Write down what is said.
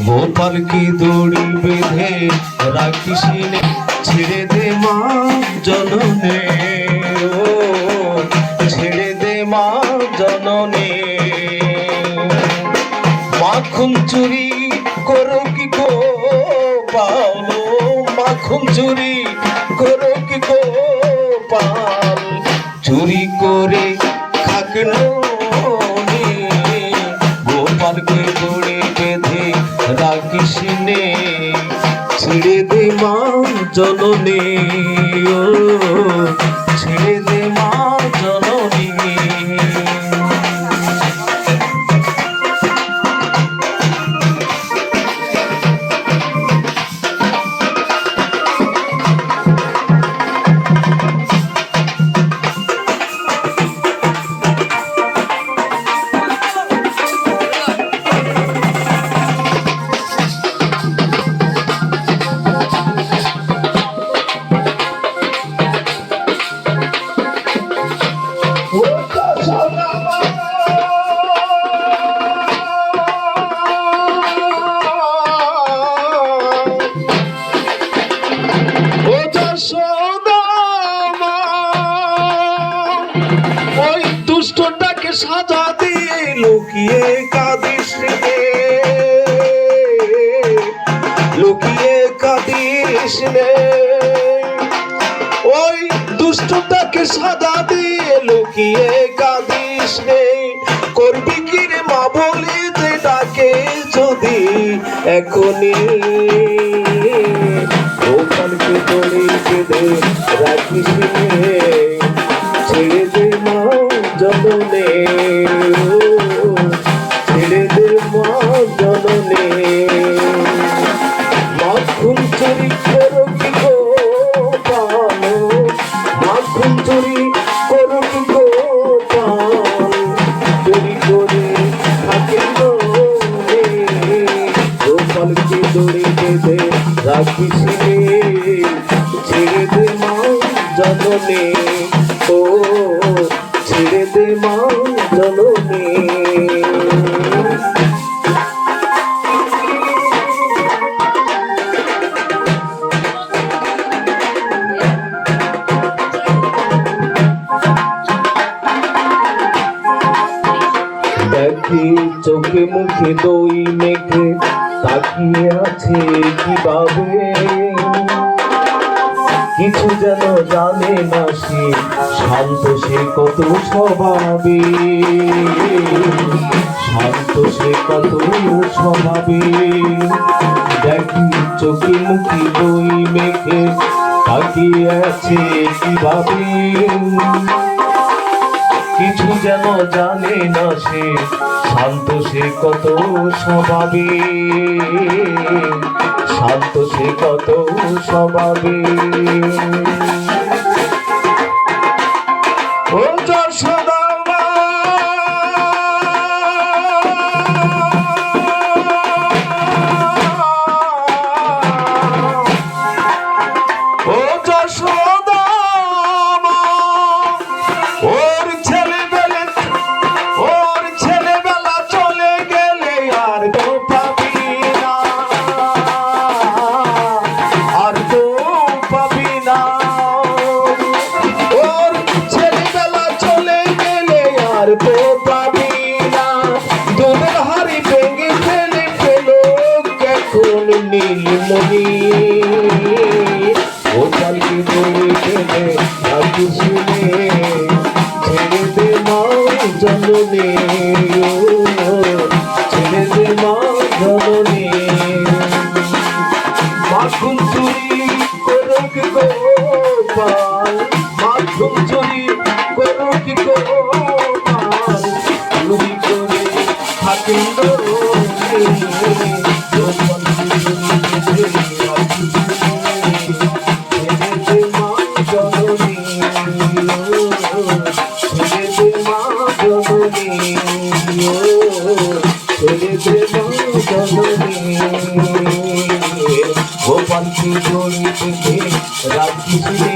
গোপাল কি দড়ি বেঁধে রাখিস নে, ছেড়ে দে মা জননে, ও ছেড়ে দে মা জননে। মাখন চুরি করো কি গো পাল, মাখন চুরি করো কি গো পাল, চুরি করে খাক নে। গোপালকে দড়ি বেঁধে রাখিস নে, ছেড়ে দে মা জননী, ও ছেড়ে দে মা জননী। ওই দুষ্টটাকে সাজা দিয়ে লুকিয়ে কাঁদিস রে, লুকিয়ে কাঁদিস রে। ওই দুষ্টটাকে সাজা দিয়ে লুকিয়ে কাঁদিস রে। করবি কি রে মা বলে যে ডাকে যদি এখনই। গোপালকে দড়ি বেঁধে রাখিস রে, ছেড়ে দে মা জননে, ছেড়ে দে মা জননে। মাখন চুরি করো কি গো পাল, মাখন চুরি করো কি গো পাল, চুরি করে থাকে নে। গোপালকে দড়ি বেঁধে রাখিস রে, ছেড়ে দে মা জননে, ও ছেড়ে দে মা জননী। দেখি চোখে মুখে দই মেখে তাকিয়ে আছে কিভাবে, কিছু যেন জানে না সে, শান্ত সে কত স্বভাবে, শান্ত সে কত স্বভাবে। দেখি চোখে মুখে দই মেখে তাকিয়ে আছে কিভাবে, কিছু যেন জানে না সে, শান্ত সে কত স্বভাবে, শান্ত সে কত স্বভাবে। ও যশোদা মা, ও যশোদা মা, ওর ছেলেবেলা চলে গেলে আর তো পাবি না, আর তো পাবি না। ওর ছেলেবেলা চলে গেলে আর তো পাবি না। দুধের হাড়ি ভেঙে ফেলে ফেলো এখন নীলমণি। গোপালকে দড়ি বেঁধে রাখিস নে, ছেড়ে দে মা জননী, ছেড়ে দে মা জননী। থাকেন গোপালকে গড়িতে রাখি